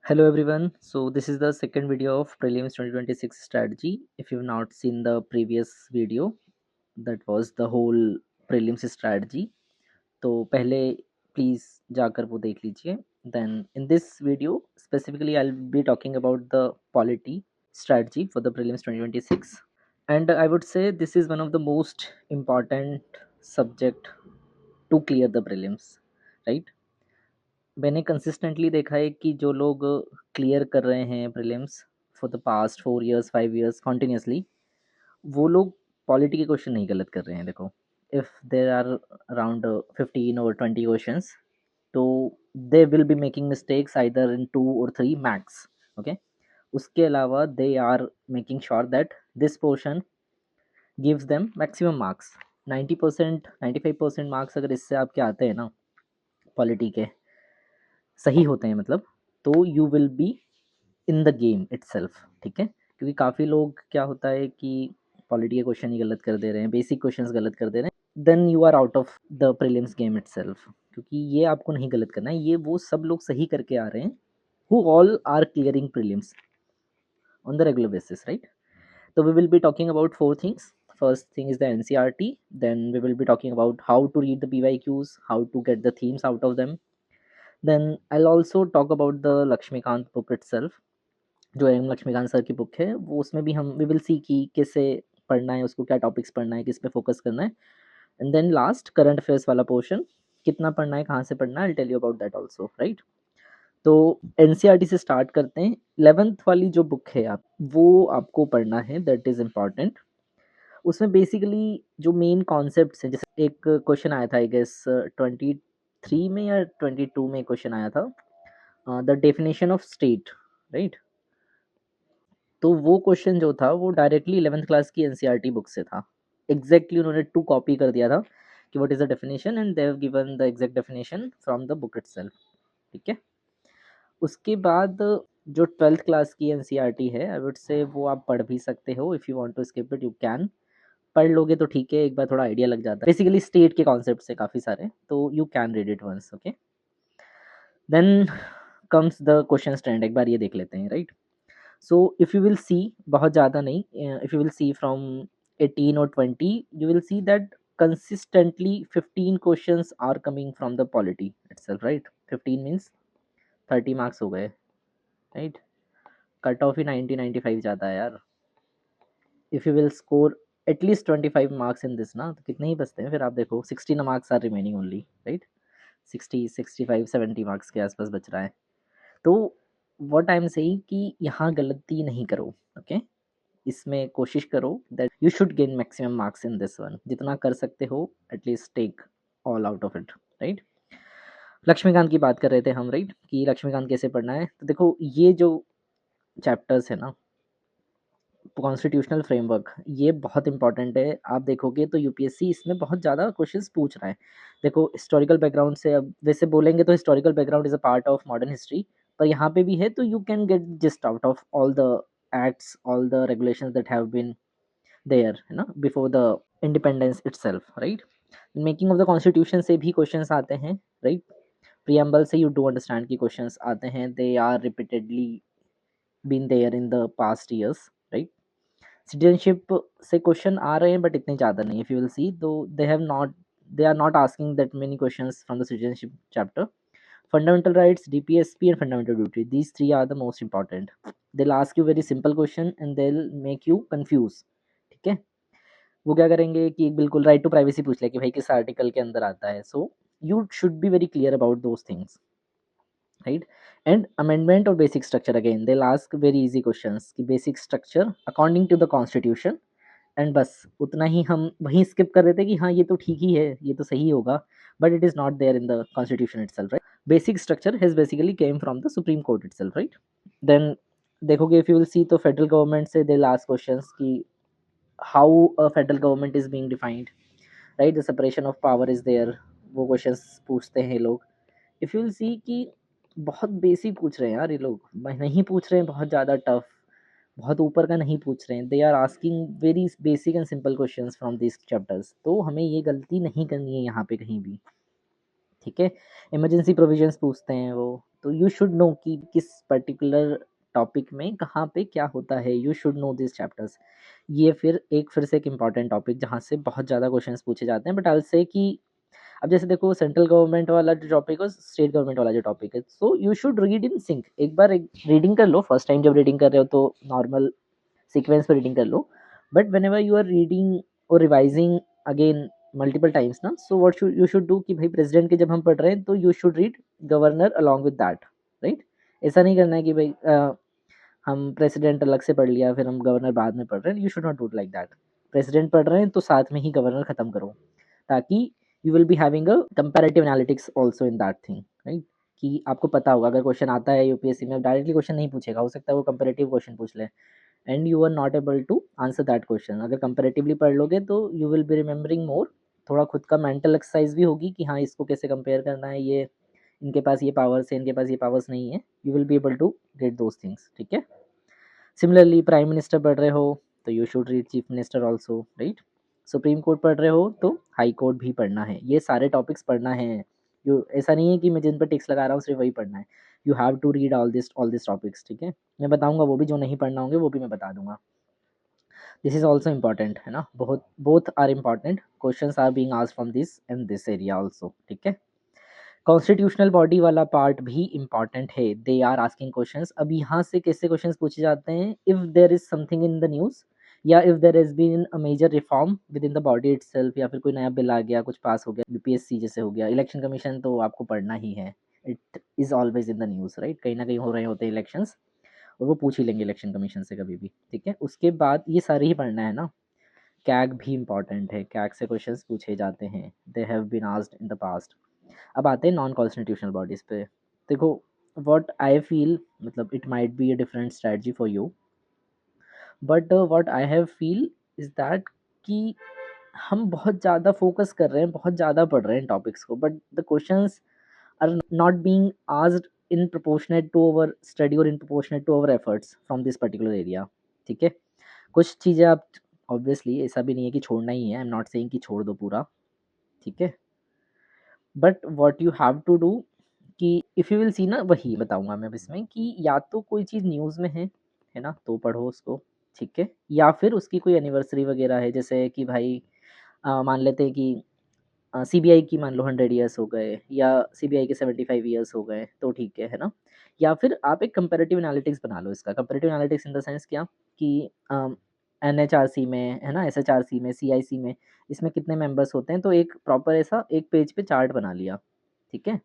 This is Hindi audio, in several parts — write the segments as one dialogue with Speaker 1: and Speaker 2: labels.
Speaker 1: Hello everyone. So this is the second video of prelims 2026 strategy. If you've not seen the previous video, that was the whole prelims strategy. तो पहले please जाकर वो देख लीजिए. Then in this video specifically I'll be talking about the polity strategy for the prelims 2026. And I would say this is one of the most important subject to clear the prelims, right? मैंने कंसिस्टेंटली देखा है कि जो लोग क्लियर कर रहे हैं prelims for the past 4 years 5 years continuously, वो लोग पॉलिटी के क्वेश्चन नहीं गलत कर रहे हैं. देखो, if there are around 15 or 20 questions, तो they will be making mistakes either in 2 or 3 max. Okay, उसके अलावा they are making sure that this portion gives them maximum marks. 90% 95% marks अगर इससे आपके आते हैं ना, पॉलिटी के सही होते हैं मतलब, तो you will be in the game itself. ठीक है, क्योंकि काफ़ी लोग क्या होता है कि पॉलिटी के क्वेश्चन ही गलत कर दे रहे हैं, बेसिक क्वेश्चंस गलत कर दे रहे हैं, then you are out of the prelims game itself. क्योंकि ये आपको नहीं गलत करना है, ये वो सब लोग सही करके आ रहे हैं who all are clearing prelims on the regular basis, right? So we will be talking about four things. First thing is the NCRT, then we will be talking about how to read the PYQs, how to get the themes out of them. Then I'll also talk about the Lakshmikant book itself, जो एम लक्ष्मीकांत सर की बुक है. वो उसमें भी हम वी विल सी कि किससे पढ़ना है, उसको क्या टॉपिक्स पढ़ना है, किस पे फोकस करना है. And then last current affairs वाला पोर्शन, कितना पढ़ना है, कहाँ से पढ़ना है, I tell you about that also, right? तो एनसीईआरटी से स्टार्ट करते हैं. 11th वाली जो बुक है आप वो आपको पढ़ना है, दैट इज़ इम्पॉर्टेंट. उसमें बेसिकली जो मेन कॉन्सेप्ट है, जैसे एक क्वेश्चन आया था आई गेस 23 में या 22 में क्वेश्चन आया था, the definition of state, right? तो वो क्वेश्चन जो था वो डायरेक्टली 11th क्लास की एनसीईआरटी बुक से था. एग्जैक्टली उन्होंने टू कॉपी कर दिया था कि what is the definition, and they have given the exact definition from the book itself. ठीक है, उसके बाद जो 12th क्लास की एनसीईआरटी है, आई वुड से वो आप पढ़ भी सकते हो. If you want to skip it you can. पढ़ लोगे तो ठीक है, एक बार थोड़ा आइडिया लग जाता है. बेसिकली स्टेट के कॉन्सेप्ट है काफ़ी सारे, तो you can read it once. Okay, then comes the question stand. एक बार ये देख लेते हैं, right? So if you will see, बहुत ज़्यादा नहीं, if you will see from 18 or 20, you will see that consistently 15 questions are coming from the polity itself, right? 15 means 30 marks हो गए, right? कट ऑफ ही 90-95 जाता है यार. If you will score at least 25 marks in this ना, तो कितने ही बचते हैं फिर आप देखो. 16 marks are remaining only, right? 60 65 70 marks के आसपास बच रहा है. तो व्हाट आई एम सेइंग कि यहाँ गलती नहीं करो. ओके, इसमें कोशिश करो that you should gain maximum marks in this one. जितना कर सकते हो at least take all out of it, right? Laxmikanth की बात कर रहे थे हम, राइट? कि लक्ष्मीकांत कैसे पढ़ना है. तो देखो, ये जो चैप्टर्स है ना, कॉन्स्टिट्यूशनल फ्रेमवर्क, ये बहुत इंपॉर्टेंट है. आप देखोगे तो यूपीएससी इसमें बहुत ज़्यादा क्वेश्चंस पूछ रहा है. देखो, हिस्टोरिकल बैकग्राउंड से, अब वैसे बोलेंगे तो historical background is a part of modern history, पर यहाँ पे भी है, तो you can get just out of all the acts, all the regulations that have been there, है ना, before the independence itself, right? Making of the constitution से भी क्वेश्चंस आते हैं, राइट? प्रियम्बल से यू डू अंडरस्टैंड की क्वेश्चंस आते हैं. They are repeatedly been there in the past years, right? Citizenship से क्वेश्चन आ रहे हैं बट इतने ज़्यादा नहीं. इफ यू विल सी, तो they are not asking that many questions from the citizenship chapter. Fundamental rights, DPSP and fundamental duty, these three are the most important. They will ask you very simple question and they will make you confuse. ठीक है, वो क्या करेंगे कि बिल्कुल राइट टू प्राइवेसी पूछ ले कि भाई किस आर्टिकल के अंदर आता है. So you should be very clear about those things, right? And amendment और basic structure, again they ask very easy questions कि basic structure according to the constitution. And बस उतना ही हम वहीं स्किप कर देते कि हाँ ये तो ठीक ही है, ये तो सही होगा, but it is not there in the constitution itself, right? Basic structure has basically came from the supreme court itself, right? Then देखोगे, इफ यू विल सी, तो फेडरल गवर्नमेंट से दे लास्ट क्वेश्चंस कि how a federal government is being defined, right? The separation of power is there, वो क्वेश्चंस पूछते हैं लोग. इफ यू विल सी कि बहुत बेसिक पूछ रहे हैं यार ये लोग, नहीं पूछ रहे हैं बहुत ज़्यादा टफ, बहुत ऊपर का नहीं पूछ रहे हैं. They are asking very basic and simple questions from this chapters. तो हमें ये गलती नहीं करनी है यहाँ पे कहीं भी. ठीक है। इमरजेंसी प्रोविजंस पूछते हैं वो, तो यू शुड नो कि किस पर्टिकुलर टॉपिक में कहाँ पे क्या होता है, you should know this chapters. ये फिर से एक इम्पॉर्टेंट टॉपिक जहाँ से बहुत ज़्यादा क्वेश्चंस पूछे जाते हैं, बट आई विल से कि अब जैसे देखो सेंट्रल गवर्नमेंट वाला जो टॉपिक है, स्टेट गवर्नमेंट वाला जो टॉपिक है, so you should read in sync. एक बार एक रीडिंग कर लो, फर्स्ट टाइम जब रीडिंग कर रहे हो तो नॉर्मल सीक्वेंस पे रीडिंग कर लो, but whenever you are reading और रिवाइजिंग अगेन मल्टीपल टाइम्स ना, so what you should do कि भाई प्रेसिडेंट के जब हम पढ़ रहे हैं तो you should read governor along with that, right. ऐसा नहीं करना है कि भाई हम प्रेसिडेंट अलग से पढ़ लिया फिर हम गवर्नर बाद में पढ़ रहे हैं, you should not do like that. President पढ़ रहे हैं तो साथ में ही गवर्नर खत्म करो, ताकि you will be having a comparative analytics also in that thing, right. कि आपको पता होगा अगर क्वेश्चन आता है यूपीएससी में, डायरेक्टली क्वेश्चन नहीं पूछेगा, हो सकता है वो कंपैरेटिव क्वेश्चन पूछ ले and you are not able to answer that question. अगर कंपैरेटिवली पढ़ लोगे तो you will be remembering more, थोड़ा खुद का मेंटल एक्सरसाइज भी होगी कि हाँ इसको कैसे कंपेयर करना है, ये इनके पास ये पावर्स है, इनके पास ये पावर्स नहीं है, you will be able to get those things, ठीक है। सिमिलरली प्राइम मिनिस्टर पढ़ रहे हो तो you should read chief minister also, right. Supreme court पढ़ रहे हो तो हाई कोर्ट भी पढ़ना है, ये सारे टॉपिक्स पढ़ना है। यू ऐसा नहीं है कि मैं जिन पर टिक्स लगा रहा हूँ सिर्फ वही पढ़ना है, you have to read all this topics, ठीक है। मैं बताऊंगा वो भी, जो नहीं पढ़ना होंगे वो भी मैं बता दूंगा। दिस इज ऑल्सो इम्पॉर्टेंट है ना, बहुत both are important, question are being asked from this and this area also, ठीक है। कॉन्स्टिट्यूशनल बॉडी वाला पार्ट भी इम्पॉर्टेंट है, दे आर आस्किंग क्वेश्चंस। अब यहाँ से कैसे क्वेश्चंस पूछे जाते हैं, if there is something in the news या if there has been a major reform within the body itself, या फिर कोई नया बिल आ गया, कुछ पास हो गया, यूपीएससी जैसे हो गया, इलेक्शन कमीशन तो आपको पढ़ना ही है, it is always in the news, right. कहीं ना कहीं हो रहे होते हैं इलेक्शंस और वो पूछ ही लेंगे इलेक्शन कमीशन से कभी भी, ठीक है। उसके बाद ये सारे ही पढ़ना है ना। कैग भी इम्पॉर्टेंट है, कैग से क्वेश्चंस पूछे जाते हैं, they have been asked in the past. अब आते हैं नॉन कॉन्स्टिट्यूशनल बॉडीज़ पे। देखो व्हाट आई फील, मतलब it might be a different strategy for you, but what I have feel is that कि हम बहुत ज़्यादा फोकस कर रहे हैं, बहुत ज़्यादा पढ़ रहे हैं टॉपिक्स को, but the questions are not being asked in proportionate to our study और in proportionate to our efforts from this particular area, ठीक है। कुछ चीज़ें आप ऑब्वियसली ऐसा भी नहीं है कि छोड़ना ही है, आई एम नॉट सेइंग कि छोड़ दो पूरा, ठीक है, but what you have to do कि इफ़ यू विल सी ना, वही बताऊंगा मैं अब इसमें कि या तो कोई चीज़ न्यूज़ में है ना, तो पढ़ो उसको, ठीक है। या फिर उसकी कोई एनिवर्सरी वगैरह है, जैसे कि भाई मान लेते हैं कि सीबीआई की मान लो 100 ईयर्स हो गए या सीबीआई के 75 ईयर्स हो गए, तो ठीक है ना। या फिर आप एक कंपेरेटिव एनालिटिक्स बना लो इसका, comparative analytics in the sense क्या कि एनएचआरसी में है ना, एसएचआरसी में, सीआईसी में, इसमें कितने मेंबर्स होते हैं, तो एक प्रॉपर ऐसा एक पेज पे चार्ट बना लिया, ठीक है।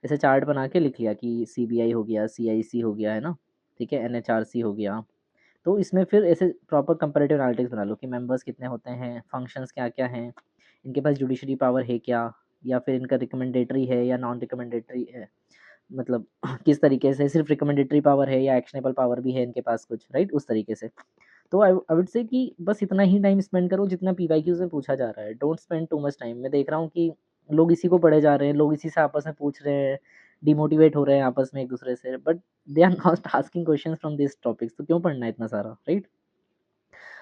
Speaker 1: ऐसे चार्ट बना के लिख लिया कि सीबीआई हो गया, सीआईसी हो गया, है ना, ठीक है, एनएचआरसी हो गया। तो इसमें फिर ऐसे प्रॉपर कंपैरेटिव एनालिटिक्स बना लो कि मेंबर्स कितने होते हैं, फंक्शंस क्या-क्या हैं, इनके पास जुडिशरी पावर है क्या, या फिर इनका रिकमेंडेटरी है या नॉन रिकमेंडेटरी है, मतलब किस तरीके से, सिर्फ रिकमेंडेटरी पावर है या एक्शनेबल पावर भी है इनके पास कुछ, राइट, उस तरीके से। तो आई वुड से कि बस इतना ही टाइम स्पेंड करो जितना पीवाईक्यू से पूछा जा रहा है, don't spend too much time. मैं देख रहा हूँ कि लोग इसी को पढ़े जा रहे हैं, लोग इसी से आपस में पूछ रहे हैं, डिमोटिवेट हो रहे हैं आपस में एक दूसरे से, but they are not asking questions from this topics, तो क्यों पढ़ना है इतना सारा, राइट।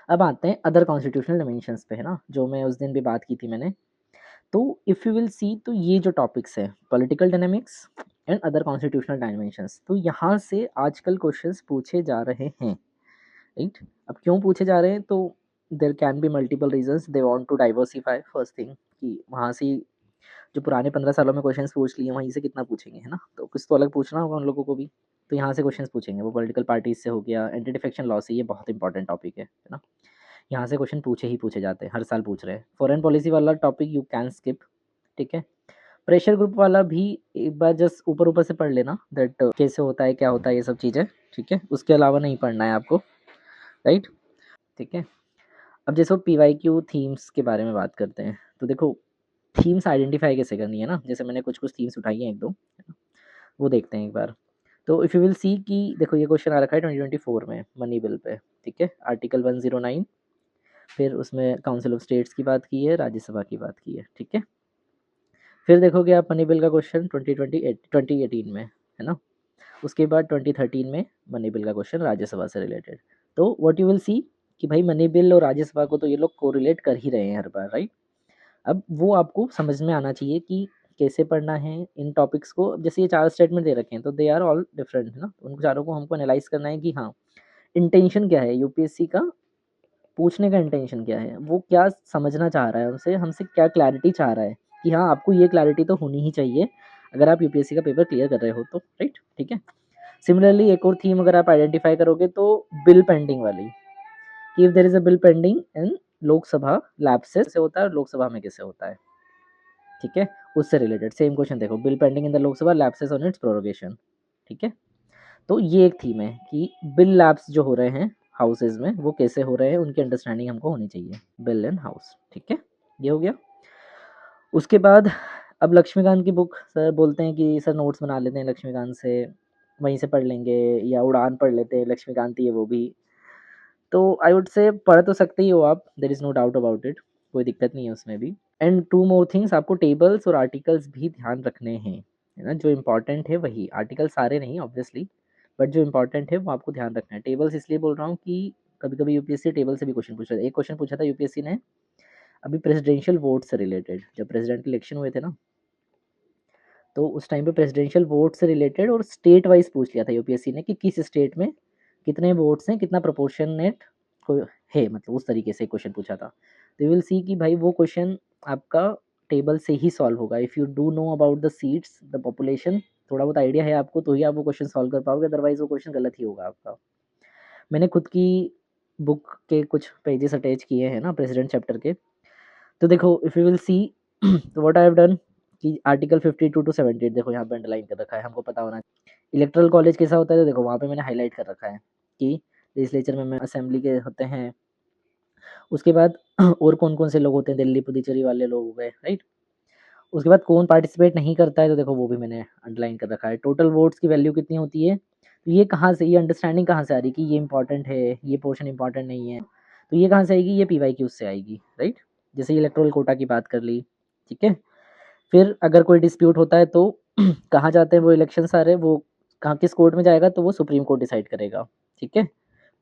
Speaker 1: अब आते हैं अदर कॉन्स्टिट्यूशनल डायमेंशंस पे, है ना, जो मैं उस दिन भी बात की थी मैंने। तो इफ़ यू विल सी, तो ये जो टॉपिक्स है political dynamics and other constitutional dimensions, तो यहाँ से आजकल क्वेश्चंस पूछे जा रहे हैं, राइट। अब क्यों पूछे जा रहे हैं, तो there can be multiple reasons, they want to diversify first thing, कि वहाँ से जो पुराने 15 सालों में क्वेश्चंस पूछ लिए वहीं से कितना पूछेंगे, है ना, तो कुछ तो अलग पूछना होगा उन लोगों को भी, तो यहाँ से क्वेश्चंस पूछेंगे। वो पॉलिटिकल पार्टीज से हो गया, एंटी डिफेक्शन लॉ से, ये बहुत इंपॉर्टेंट टॉपिक है ना, यहाँ से क्वेश्चन पूछे ही पूछे जाते हैं, हर साल पूछ रहे हैं। फॉरेन पॉलिसी वाला टॉपिक यू कैन स्किप, ठीक है। प्रेशर ग्रुप वाला भी एक बार जस्ट ऊपर ऊपर से पढ़ लेना, दैट कैसे होता है, क्या होता है, ये सब चीज़ें, ठीक है। उसके अलावा नहीं पढ़ना है आपको, राइट, ठीक है। अब जैसे पी वाई क्यू थीम्स के बारे में बात करते हैं, तो देखो थीम्स आइडेंटिफाई कैसे करनी है ना, जैसे मैंने कुछ कुछ थीम्स उठाई हैं एक दो, वो देखते हैं एक बार। तो इफ़ यू विल सी कि देखो ये क्वेश्चन आ रखा है 2024 में मनी बिल पे, ठीक है, आर्टिकल 109, फिर उसमें काउंसिल ऑफ स्टेट्स की बात की है, राज्यसभा की बात की है, ठीक है। फिर देखोगे आप मनी बिल का क्वेश्चन 2018 में, है ना। उसके बाद 2013 में मनी बिल का क्वेश्चन राज्यसभा से रिलेटेड। तो व्हाट यू विल सी कि भाई मनी बिल और राज्यसभा को तो ये लोग कोरिलेट कर ही रहे हैं हर बार, राइट। अब वो आपको समझ में आना चाहिए कि कैसे पढ़ना है इन टॉपिक्स को। जैसे ये 4 स्टेटमेंट दे रखे हैं तो दे आर ऑल डिफरेंट है ना, उन चारों को हमको एनालाइज़ करना है कि हाँ, इंटेंशन क्या है यूपीएससी का, पूछने का इंटेंशन क्या है, वो क्या समझना चाह रहा है उनसे, हमसे क्या क्लैरिटी चाह रहा है कि हाँ, आपको ये क्लैरिटी तो होनी ही चाहिए अगर आप यूपीएससी का पेपर क्लियर कर रहे हो तो, राइट, ठीक है। सिमिलरली एक और थीम अगर आप आइडेंटिफाई करोगे तो बिल पेंडिंग वाली, कि if there is a bill pending in Lok Sabha lapses से होता है और लोकसभा में कैसे होता है, ठीक है, उससे रिलेटेड सेम क्वेश्चन देखो, bill pending in the Lok Sabha lapses on it's prorogation, ठीक है। तो ये एक थीम है कि बिल लैप्स जो हो रहे हैं हाउसेज में वो कैसे हो रहे हैं, उनकी अंडरस्टैंडिंग हमको होनी चाहिए, बिल एंड हाउस, ठीक है, ये हो गया। उसके बाद अब लक्ष्मीकांत की बुक, सर बोलते हैं कि सर नोट्स बना लेते हैं लक्ष्मीकांत से, वहीं से पढ़ लेंगे, या उड़ान पढ़ लेते हैं, लक्ष्मीकांत ही है वो भी। तो आई वुड से पढ़ तो सकते ही हो आप, there is no doubt about it, कोई दिक्कत नहीं है उसमें भी। एंड टू मोर थिंग्स, आपको टेबल्स और आर्टिकल्स भी ध्यान रखने हैं, है ना, जो इम्पोर्टेंट है वही, आर्टिकल सारे नहीं ऑब्वियसली, बट जो इम्पोर्टेंट है वो आपको ध्यान रखना है। टेबल्स इसलिए बोल रहा हूँ कि कभी कभी यूपीएससी टेबल से भी क्वेश्चन पूछ रहा था। एक क्वेश्चन पूछा था यूपीएससी ने अभी प्रेसिडेंशियल वोट से रिलेटेड, जब प्रेसिडेंट इलेक्शन हुए थे ना, तो उस टाइम पे प्रेसिडेंशियल वोट से रिलेटेड और स्टेट वाइज पूछ लिया था यूपीएससी ने कि किस स्टेट में कितने वोट्स हैं, कितना प्रोपोर्शनेट है, मतलब उस तरीके से क्वेश्चन पूछा था। तो यू विल सी कि भाई वो क्वेश्चन आपका टेबल से ही सॉल्व होगा। If you do know about the seats, the population, थोड़ा बहुत आइडिया है आपको तो ही आप वो क्वेश्चन सॉल्व कर पाओगे, अदरवाइज वो क्वेश्चन गलत ही होगा आपका। मैंने खुद की बुक के कुछ पेजेस अटैच किए हैं ना प्रेसिडेंट चैप्टर के, तो देखो इफ़ यू विल सी तो व्हाट आई हैव डन कि आर्टिकल 52 टू 78 देखो यहाँ पे अंडरलाइन कर रखा है, हमको पता होना। इलेक्ट्रल कॉलेज कैसा होता है तो देखो वहाँ पे मैंने हाईलाइट कर रखा है कि लेजिस्लेचर में असेंबली के होते हैं। उसके बाद और कौन कौन से लोग होते हैं, दिल्ली पुदुचेरी वाले लोग हो गए, राइट। उसके बाद कौन पार्टिसिपेट नहीं करता है तो देखो वो भी मैंने अंडरलाइन कर रखा है। टोटल वोट्स की वैल्यू कितनी होती है, तो ये कहाँ से, ये अंडरस्टैंडिंग कहाँ से आ रही है कि ये इंपॉर्टेंट है, ये पोर्शन इंपॉर्टेंट नहीं है, तो ये कहाँ से आएगी, ये पीवाई की उससे आएगी, राइट। जैसे इलेक्ट्रोल कोटा की बात कर ली, ठीक है। फिर अगर कोई डिस्प्यूट होता है तो कहाँ जाते हैं वो इलेक्शन सारे, वो कहाँ किस कोर्ट में जाएगा, तो वो सुप्रीम कोर्ट डिसाइड करेगा, ठीक है।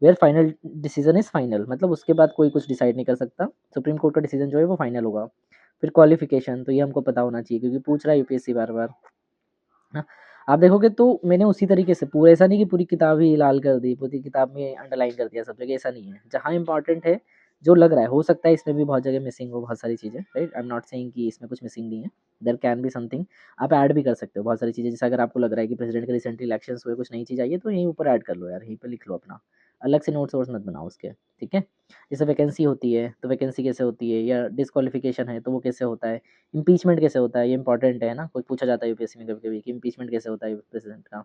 Speaker 1: Where final decision is final, मतलब उसके बाद कोई कुछ डिसाइड नहीं कर सकता, सुप्रीम कोर्ट का डिसीजन जो है वो फाइनल होगा। फिर क्वालिफिकेशन, तो ये हमको पता होना चाहिए क्योंकि पूछ रहा है यूपीएससी बार बार ना। आप देखोगे तो मैंने उसी तरीके से पूरा, ऐसा नहीं कि पूरी किताब ही लाल कर दी, पूरी किताब में अंडरलाइन कर दिया सब जगह, ऐसा नहीं है। जहाँ इंपॉर्टेंट है, जो लग रहा है, हो सकता है इसमें भी बहुत जगह मिसिंग हो बहुत सारी चीज़ें, right. I am not saying कि इसमें कुछ मिसिंग नहीं है, देयर कैन बी समथिंग, आप ऐड भी कर सकते हो बहुत सारी चीज़ें। जैसे अगर आपको लग रहा है कि प्रेसिडेंट के रिसेंटली इलेक्शन हुए, कुछ नई चीज़ आई है, तो यहीं ऊपर ऐड कर लो यार, यहीं पर लिख लो अपना, अलग से नोट्स वोट्स मत बनाओ उसके, ठीक है। जैसे वैकेंसी होती है तो वैकेंसी कैसे होती है, या डिस्क्वालिफिकेशन है तो वो कैसे होता है, इम्पीचमेंट कैसे होता है, ये इंपॉर्टेंट है ना, कोई पूछा जाता है यूपीएससी में कभी कभी कि इम्पीचमेंट कैसे होता है प्रेसिडेंट का।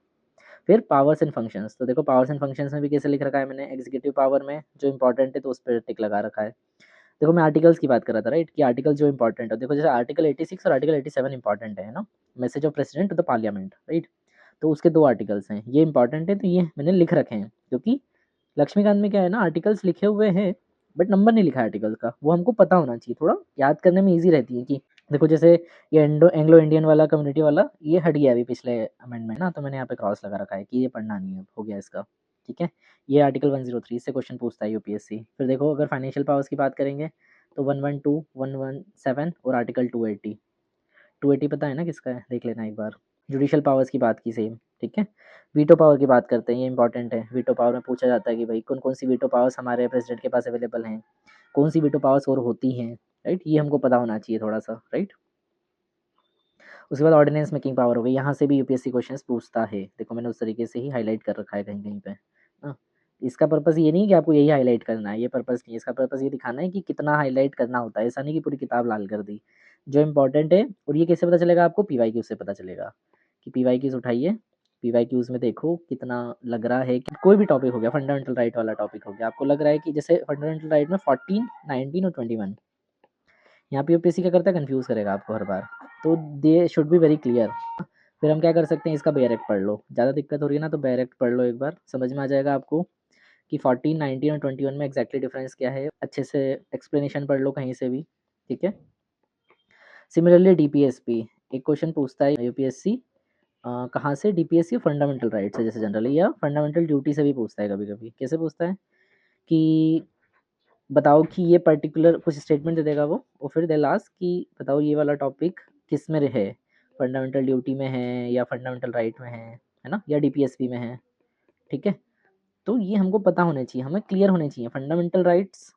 Speaker 1: फिर पावर्स एंड फंक्शंस, तो देखो पावर्स एंड फंक्शंस में भी कैसे लिख रखा है मैंने, एग्जीक्यूटिव पावर में जो इंपॉर्टेंट है तो उस पर टिक लगा रखा है। देखो मैं आर्टिकल्स की बात कर रहा था, राइट, कि आर्टिकल जो इंपॉर्टेंट है, देखो जैसे आर्टिकल 86 और आर्टिकल 87 इंपॉर्टेंट है ना, message of president to the parliament, right. तो उसके 2 आर्टिकल्स हैं, ये इंपॉर्टेंट है तो ये मैंने लिख रखे हैं, क्योंकि लक्ष्मीकांत में क्या है ना, आर्टिकल्स लिखे हुए हैं बट नंबर नहीं लिखा है आर्टिकल्स का, वो हमको पता होना चाहिए, थोड़ा याद करने में ईजी रहती है। कि देखो जैसे ये एंग्लो इंडियन वाला, कम्युनिटी वाला, ये हट गया अभी पिछले अमेंडमेंट ना, तो मैंने यहाँ पे क्रॉस लगा रखा है कि ये पढ़ना नहीं है, हो गया इसका, ठीक है। ये आर्टिकल 103 से क्वेश्चन पूछता है यूपीएससी। फिर देखो अगर फाइनेंशियल पावर्स की बात करेंगे तो 112, 117 और आर्टिकल 280, 280 पता है ना किसका है, देख लेना एक बार। जुडिशियल पावर्स की बात की सेम, ठीक है। वीटो पावर की बात करते हैं, ये इंपॉर्टेंट है। वीटो पावर में पूछा जाता है कि भाई कौन कौन सी वीटो पावर्स हमारे प्रेसिडेंट के पास अवेलेबल हैं, कौन सी वीटो पावर्स और होती हैं, राइट, ये हमको पता होना चाहिए थोड़ा सा, राइट। उसके बाद ऑर्डिनेंस मेकिंग पावर हो गई, यहाँ से भी यूपीएससी क्वेश्चंस पूछता है, देखो मैंने उस तरीके से ही हाईलाइट कर रखा है कहीं कहीं पे ना। इसका पर्पस ये नहीं है कि आपको यही हाईलाइट करना है, ये पर्पस नहीं है इसका, पर्पस ये दिखाना है कि कितना हाईलाइट करना होता है, ऐसा नहीं कि पूरी किताब लाल कर दी, जो इंपॉर्टेंट है। और ये कैसे पता चलेगा आपको, पीवाई क्यू से पता चलेगा, कि पीवाई क्यूज उठाइए, पीवाई क्यूज में देखो कितना लग रहा है कि कोई भी टॉपिक हो गया, फंडामेंटल राइट वाला टॉपिक हो गया, आपको लग रहा है कि जैसे फंडामेंटल राइट में 14, 19 और 21, यहाँ पे यूपीएससी क्या करता है, कंफ्यूज करेगा आपको हर बार, तो they should be very clear. फिर हम क्या कर सकते हैं, इसका बैरेक्ट पढ़ लो, ज़्यादा दिक्कत हो रही है ना तो बैरेक्ट पढ़ लो, एक बार समझ में आ जाएगा आपको कि 14, 19 और 21 में एक्जैक्टली डिफरेंस क्या है, अच्छे से एक्सप्लेनेशन पढ़ लो कहीं से भी, ठीक है। सिमिलरली डीपीएसपी, एक क्वेश्चन पूछता है यूपीएससी, कहाँ से, डीपीएससी फंडामेंटल राइट से जैसे जनरली, या फंडामेंटल ड्यूटी से भी पूछता है कभी कभी। कैसे पूछता है कि बताओ कि ये पर्टिकुलर कुछ स्टेटमेंट दे देगा वो, और फिर दे लास्ट कि बताओ ये वाला टॉपिक किस में है, फंडामेंटल ड्यूटी में है या फंडामेंटल राइट में है ना, या डीपीएसपी में है, ठीक है। तो ये हमको पता होने चाहिए, हमें क्लियर होने चाहिए fundamental rights,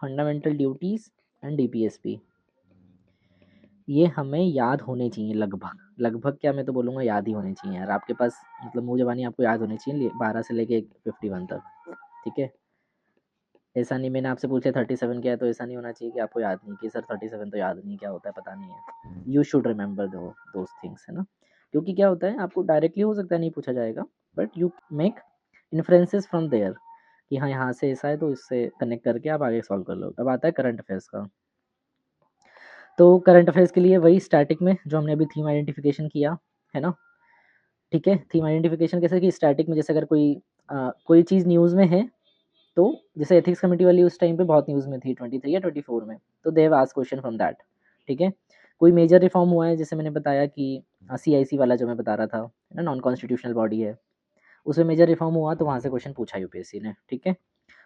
Speaker 1: fundamental duties and DPSP, ये हमें याद होने चाहिए लगभग, लगभग क्या मैं तो बोलूँगा याद ही होने चाहिए यार आपके पास, मतलब मुँह ज़बानी आपको याद होनी चाहिए 12 से लेके 51 तक, ठीक है। ऐसा नहीं मैंने आपसे पूछा 37 क्या है तो ऐसा नहीं होना चाहिए कि आपको याद नहीं कि सर 37 तो याद नहीं क्या होता है पता नहीं है। You should remember those things, है ना। क्योंकि क्या होता है आपको डायरेक्टली हो सकता है नहीं पूछा जाएगा, but you make inferences from there कि हाँ यहाँ से ऐसा है तो इससे कनेक्ट करके आप आगे सॉल्व कर लो। अब आता है करंट अफेयर्स का। तो करंट अफेयर्स के लिए वही स्टैटिक में जो हमने अभी थीम आइडेंटिफिकेशन किया है ना, ठीक है। थीम आइडेंटिफिकेशन कैसे कि स्टैटिक में जैसे अगर कोई चीज़ न्यूज़ में है, तो जैसे एथिक्स कमेटी वाली उस टाइम पे बहुत न्यूज़ में थी 23 या 24 में, तो they have asked question from that, ठीक है। कोई मेजर रिफॉर्म हुआ है जैसे मैंने बताया कि सीआईसी वाला जो मैं बता रहा था, है ना, नॉन कॉन्स्टिट्यूशनल बॉडी है, उसमें मेजर रिफॉर्म हुआ तो वहाँ से क्वेश्चन पूछा यूपीएससी ने, ठीक है।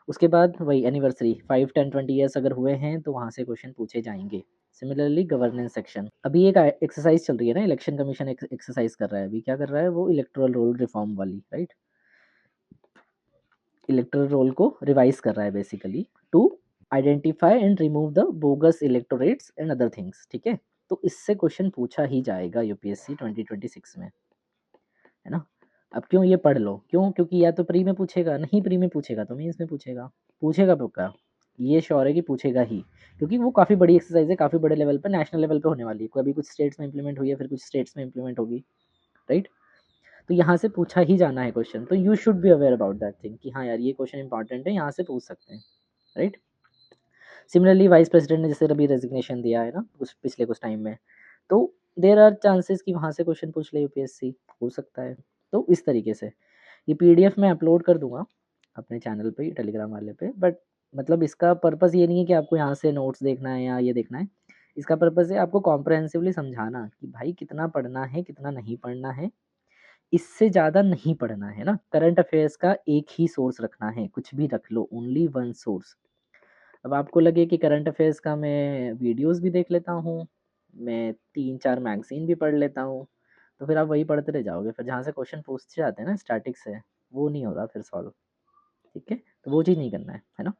Speaker 1: उसके बाद वही एनिवर्सरी 5, 10, 20 ईयर्स अगर हुए हैं तो वहाँ से क्वेश्चन पूछे जाएंगे। सिमिलरली गवर्नेंस सेक्शन, अभी एक एक्सरसाइज चल रही है ना, इलेक्शन कमीशन एक्सरसाइज कर रहा है अभी, क्या कर रहा है वो, इलेक्टोरल रोल रिफॉर्म वाली, राइट। इलेक्टोरल रोल को रिवाइज कर रहा है basically to identify and remove the bogus electorates and other things, ठीक है। तो इससे क्वेश्चन पूछा ही जाएगा यूपीएससी 2026 में, है ना। अब क्यों, ये पढ़ लो क्यों, क्योंकि या तो प्री में पूछेगा, नहीं प्री में पूछेगा तो मेंस में पूछेगा, पूछेगा पक्का, ये श्योर है कि पूछेगा ही, क्योंकि वो काफ़ी बड़ी एक्सरसाइज है, काफ़ी बड़े लेवल पर, नेशनल लेवल पे होने वाली है, कभी कुछ स्टेट्स में इंप्लीमेंट हुई है, फिर कुछ स्टेट्स में इंप्लीमेंट होगी, राइट। तो यहाँ से पूछा ही जाना है क्वेश्चन, तो you should be aware about that thing कि हाँ यार ये क्वेश्चन इंपॉर्टेंट है, यहाँ से पूछ सकते हैं, राइट। सिमिलरली वाइस प्रेसिडेंट ने जैसे अभी रेजिग्नेशन दिया है ना कुछ टाइम में, तो देर आर चांसेस कि वहाँ से क्वेश्चन पूछ ले यूपीएससी, हो सकता है। तो इस तरीके से ये पीडीएफ मैं अपलोड कर दूंगा अपने चैनल पे, टेलीग्राम वाले पे, बट मतलब इसका पर्पस ये नहीं है कि आपको यहाँ से नोट्स देखना है या ये देखना है, इसका पर्पस है आपको कॉम्प्रहेंसिवली समझाना कि भाई कितना पढ़ना है कितना नहीं पढ़ना है, इससे ज़्यादा नहीं पढ़ना है ना। करंट अफेयर्स का एक ही सोर्स रखना है, कुछ भी रख लो, ओनली वन सोर्स। अब आपको लगे कि करंट अफेयर्स का मैं वीडियोस भी देख लेता हूँ, मैं 3-4 मैगज़ीन भी पढ़ लेता हूँ, तो फिर आप वही पढ़ते रह जाओगे, फिर जहाँ से क्वेश्चन पूछते जाते हैं ना स्टैटिक से, वो नहीं होगा फिर सॉल्व, ठीक है। तो वो चीज़ नहीं करना है ना।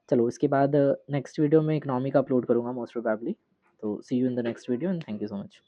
Speaker 1: चलो इसके बाद नेक्स्ट वीडियो में इकोनॉमी का अपलोड करूँगा मोस्ट प्रोबेबली। तो see you in the next video and thank you so much.